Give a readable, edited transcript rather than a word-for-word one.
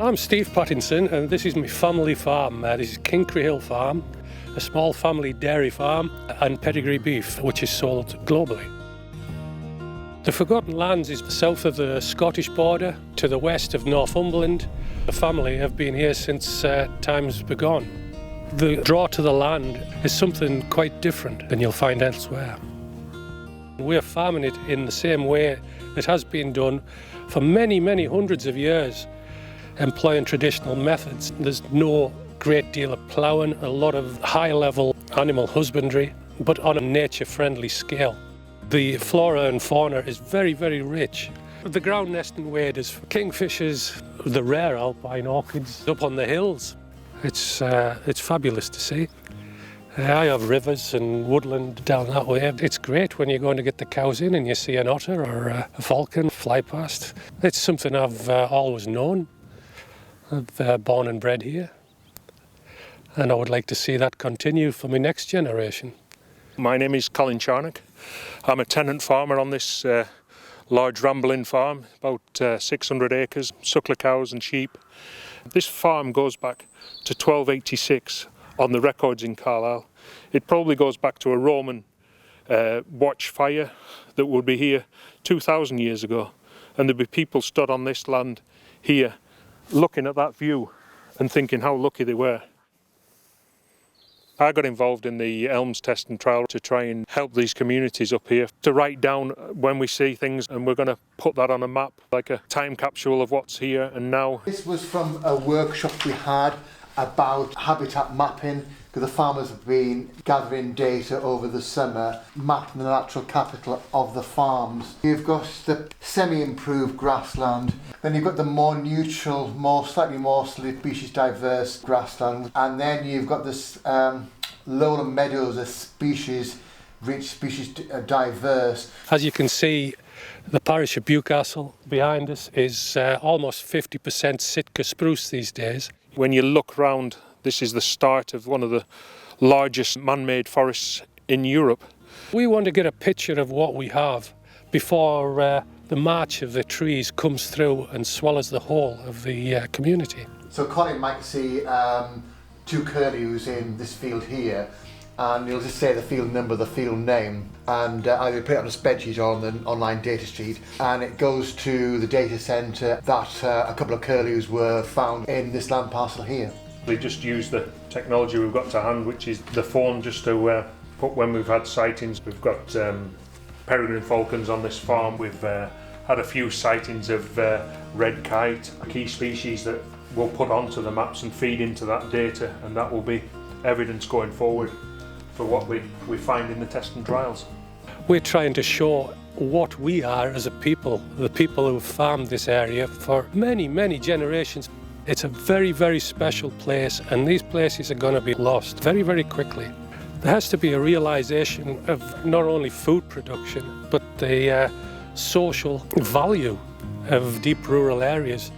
I'm Steve Pattinson and this is my family farm. This is Kincry Hill Farm, a small family dairy farm and pedigree beef which is sold globally. The Forgotten Lands is south of the Scottish border to the west of Northumberland. The family have been here since times begun. The draw to the land is something quite different than you'll find elsewhere. We're farming it in the same way it has been done for many, many hundreds of years, employing traditional methods. There's no great deal of ploughing, a lot of high-level animal husbandry, but on a nature-friendly scale. The flora and fauna is very, very rich. The ground nesting waders for kingfishers, the rare alpine orchids up on the hills. It's fabulous to see. I have rivers and woodland down that way. It's great when you're going to get the cows in and you see an otter or a falcon fly past. It's something I've always known. I'm born and bred here, and I would like to see that continue for my next generation. My name is Colin Charnock. I'm a tenant farmer on this large rambling farm, about 600 acres, suckler cows and sheep. This farm goes back to 1286 on the records in Carlisle. It probably goes back to a Roman watch fire that would be here 2,000 years ago, and there'd be people stood on this land here looking at that view and thinking how lucky they were. I got involved in the elms test and trial to try and help these communities up here to write down when we see things, and we're going to put that on a map, like a time capsule of what's here and now. This was from a workshop we had about habitat mapping, because the farmers have been gathering data over the summer, mapping the natural capital of the farms. You've got the semi-improved grassland, then you've got the more neutral, slightly more species diverse grassland, and then you've got this lowland meadows, a species rich, species diverse. As you can see, the parish of Bewcastle behind us is almost 50% Sitka spruce these days. When you look round, this is the start of one of the largest man-made forests in Europe. We want to get a picture of what we have before the march of the trees comes through and swallows the whole of the community. So Colin might see two curlews in this field here, and he'll just say the field number, the field name, and either put it on a spreadsheet or on an online data sheet, and it goes to the data centre that a couple of curlews were found in this land parcel here. We just use the technology we've got to hand, which is the phone, just to put when we've had sightings. We've got peregrine falcons on this farm. We've had a few sightings of red kite, a key species that we'll put onto the maps and feed into that data, and that will be evidence going forward for what we find in the test and trials. We're trying to show what we are as a people, the people who have farmed this area for many, many generations. It's a very, very special place, and these places are going to be lost very, very quickly. There has to be a realisation of not only food production, but the social value of deep rural areas.